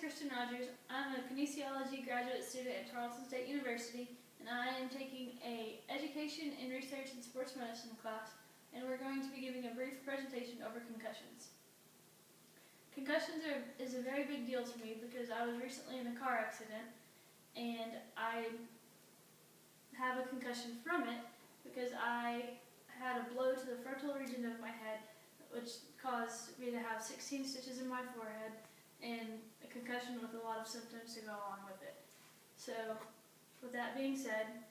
Kristen Rogers. I'm a kinesiology graduate student at Tarleton State University, and I am taking a Education in Research and Sports Medicine class, and we're going to be giving a brief presentation over concussions. Concussions is a very big deal to me because I was recently in a car accident, and I have a concussion from it because I had a blow to the frontal region of my head, which caused me to have 16 stitches in my forehead and a concussion with a lot of symptoms to go along with it. So, with that being said,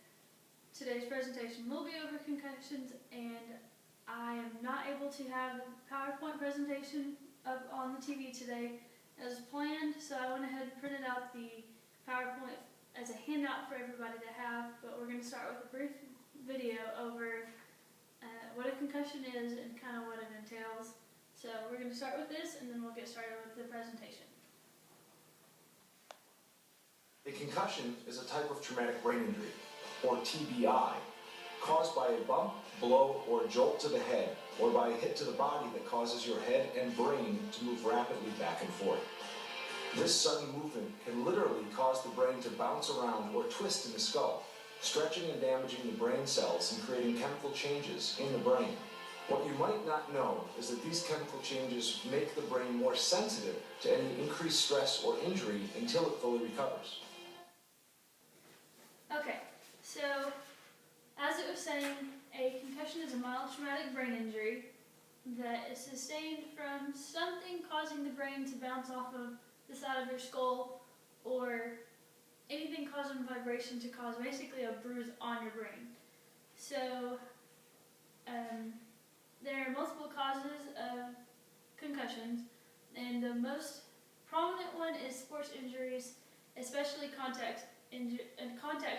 today's presentation will be over concussions, and I am not able to have the PowerPoint presentation up on the TV today as planned, so I went ahead and printed out the PowerPoint as a handout for everybody to have, but we're going to start with a brief video over what a concussion is and kind of what it entails. So we're going to start with this, and then we'll get started with the presentation. A concussion is a type of traumatic brain injury, or TBI, caused by a bump, blow, or jolt to the head, or by a hit to the body that causes your head and brain to move rapidly back and forth. This sudden movement can literally cause the brain to bounce around or twist in the skull, stretching and damaging the brain cells and creating chemical changes in the brain. What you might not know is that these chemical changes make the brain more sensitive to any increased stress or injury until it fully recovers. Okay, so as it was saying, a concussion is a mild traumatic brain injury that is sustained from something causing the brain to bounce off of the side of your skull, or anything causing vibration to cause basically a bruise on your brain. So there are multiple causes of concussions, and the most prominent one is sports injuries, especially contact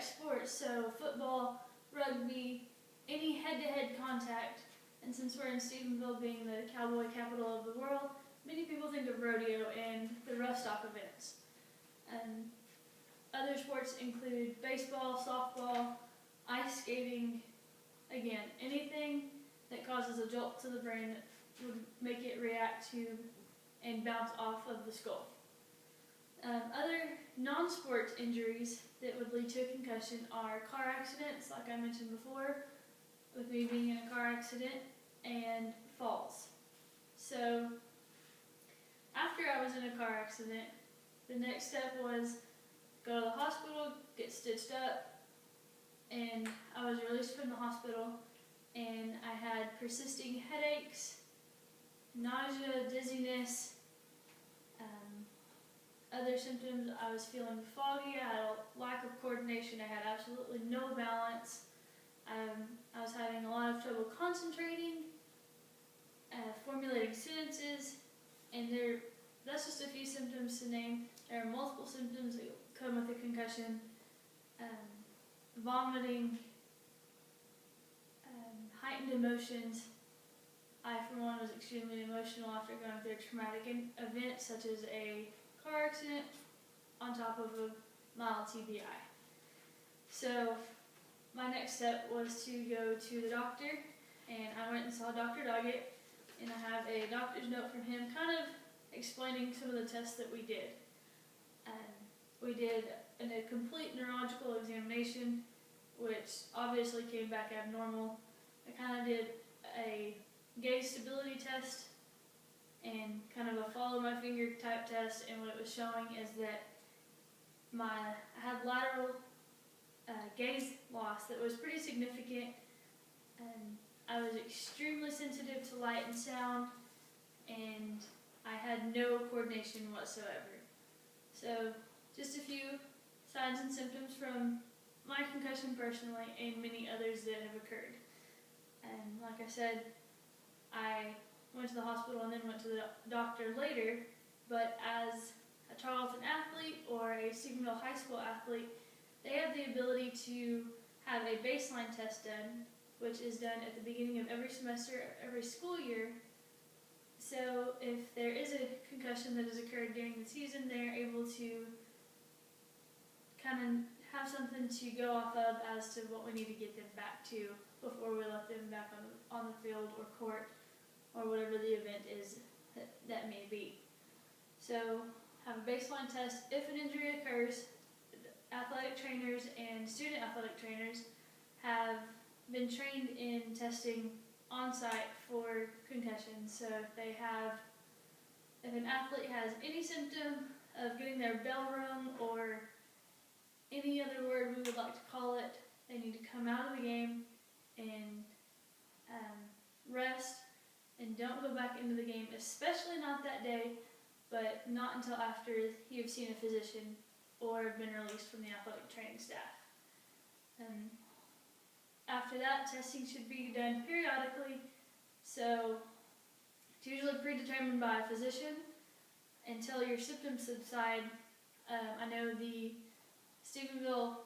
sports, so football, rugby, any head-to-head contact. And since we're in Stephenville, being the cowboy capital of the world, many people think of rodeo and the rough stock events. Other sports include baseball, softball, ice skating. Again, anything that causes a jolt to the brain that would make it react to and bounce off of the skull. Other non-sport injuries that would lead to a concussion are car accidents, like I mentioned before, with me being in a car accident, and falls. So, after I was in a car accident, the next step was go to the hospital, get stitched up, and I was released from the hospital, and I had persisting headaches, nausea, dizziness, other symptoms. I was feeling foggy, I had a lack of coordination, I had absolutely no balance. I was having a lot of trouble concentrating, formulating sentences, and that's just a few symptoms to name. There are multiple symptoms that come with a concussion: vomiting, heightened emotions. I, for one, was extremely emotional after going through a traumatic event such as a car accident on top of a mild TBI. So my next step was to go to the doctor, and I went and saw Dr. Doggett, and I have a doctor's note from him kind of explaining some of the tests that we did. We did a complete neurological examination, which obviously came back abnormal. I kind of did a gaze stability test and kind of a follow my finger type test, and what it was showing is that I had lateral gaze loss that was pretty significant, and I was extremely sensitive to light and sound, and I had no coordination whatsoever. So just a few signs and symptoms from my concussion personally, and many others that have occurred. And like I said, I went to the hospital and then went to the doctor later, but as a Tarleton athlete or a Stephenville High School athlete, they have the ability to have a baseline test done, which is done at the beginning of every semester, every school year. So if there is a concussion that has occurred during the season, they are able to kind of have something to go off of as to what we need to get them back to before we let them back on the field or court or whatever the event is that may be. So have a baseline test. If an injury occurs, athletic trainers and student athletic trainers have been trained in testing on-site for concussions. So if an athlete has any symptom of getting their bell rung or any other word we would like to call it, they need to come out of the game and rest and don't go back into the game, especially not that day, but not until after you've seen a physician or been released from the athletic training staff. After that, testing should be done periodically, so it's usually predetermined by a physician until your symptoms subside. I know the Stephenville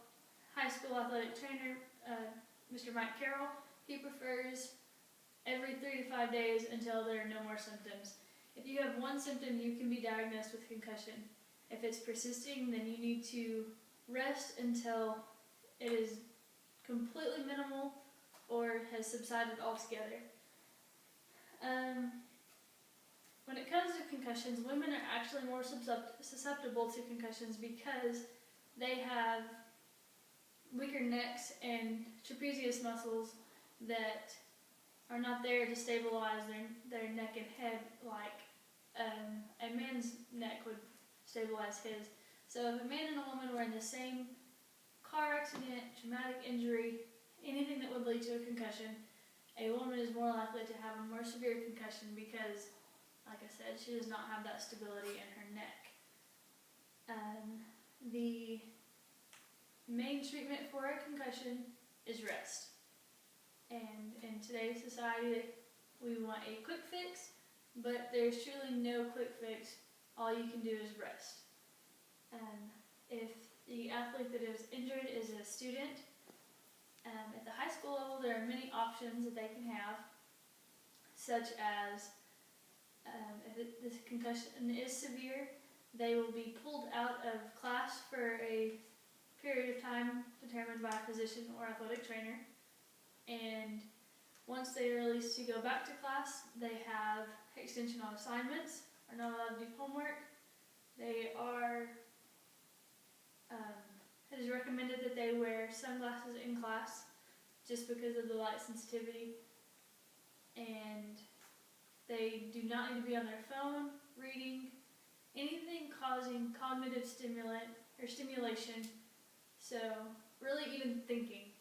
High School athletic trainer, Mr. Mike Carroll, he prefers every 3 to 5 days until there are no more symptoms. If you have one symptom, you can be diagnosed with concussion. If it's persisting, then you need to rest until it is completely minimal or has subsided altogether. When it comes to concussions, women are actually more susceptible to concussions because they have weaker necks and trapezius muscles that are not there to stabilize their neck and head like a man's neck would stabilize his. So if a man and a woman were in the same car accident, traumatic injury, anything that would lead to a concussion, a woman is more likely to have a more severe concussion because, like I said, she does not have that stability in her neck. The main treatment for a concussion is rest. And in today's society, we want a quick fix, but there's truly no quick fix. All you can do is rest. If the athlete that is injured is a student, at the high school level, there are many options that they can have, such as if this concussion is severe, they will be pulled out of class for a period of time determined by a physician or athletic trainer. And once they are released to go back to class, they have extension on assignments, are not allowed to do homework. It is recommended that they wear sunglasses in class just because of the light sensitivity. And they do not need to be on their phone, reading, anything causing cognitive stimulation. So really even thinking.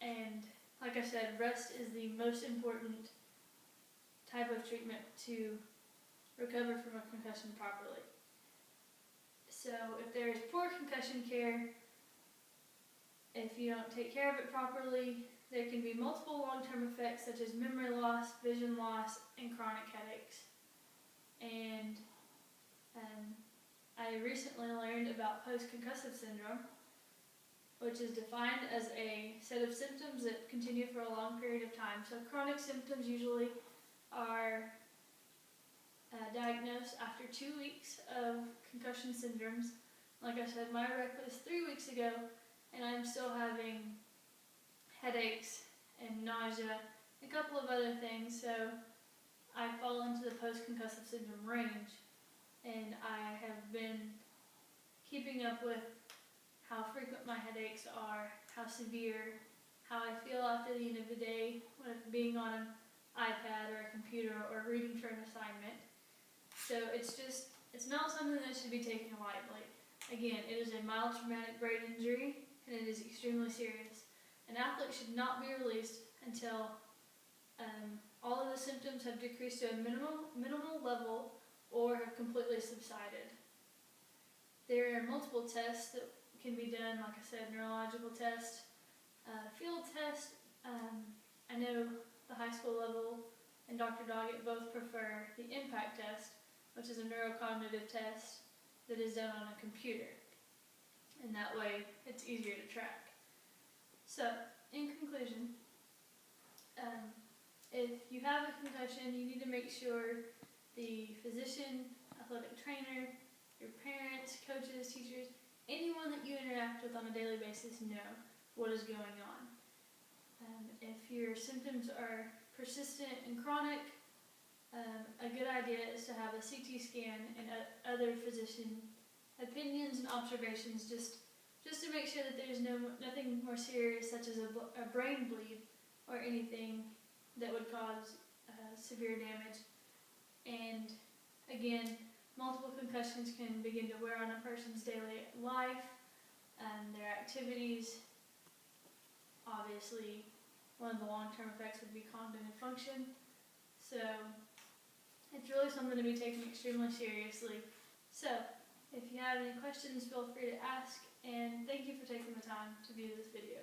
And like I said, rest is the most important type of treatment to recover from a concussion properly. So if there is poor concussion care, if you don't take care of it properly, there can be multiple long-term effects such as memory loss, vision loss, and chronic headaches. And I recently learned about post-concussive syndrome, which is defined as a set of symptoms that continue for a long period of time. So chronic symptoms usually are diagnosed after 2 weeks of concussion syndromes. Like I said, my wreck was 3 weeks ago, and I'm still having headaches and nausea, and a couple of other things. So I fall into the post-concussive syndrome range, and I have been keeping up with how frequent my headaches are, how severe, how I feel after the end of the day when being on an iPad or a computer or reading for an assignment. So it's not something that should be taken lightly. Again, it is a mild traumatic brain injury, and it is extremely serious. An athlete should not be released until all of the symptoms have decreased to a minimal level or have completely subsided. There are multiple tests that can be done, like I said, neurological test, field test. I know the high school level and Dr. Doggett both prefer the impact test, which is a neurocognitive test that is done on a computer. And that way, it's easier to track. So, in conclusion, if you have a concussion, you need to make sure the physician, athletic trainer, your parents, coaches, teachers, anyone that you interact with on a daily basis know what is going on. If your symptoms are persistent and chronic, A good idea is to have a CT scan and other physician opinions and observations just to make sure that there's nothing more serious, such as a brain bleed or anything that would cause severe damage. And again, multiple concussions can begin to wear on a person's daily life and their activities. Obviously, one of the long-term effects would be cognitive function. So it's really something to be taken extremely seriously. So if you have any questions, feel free to ask, and thank you for taking the time to view this video.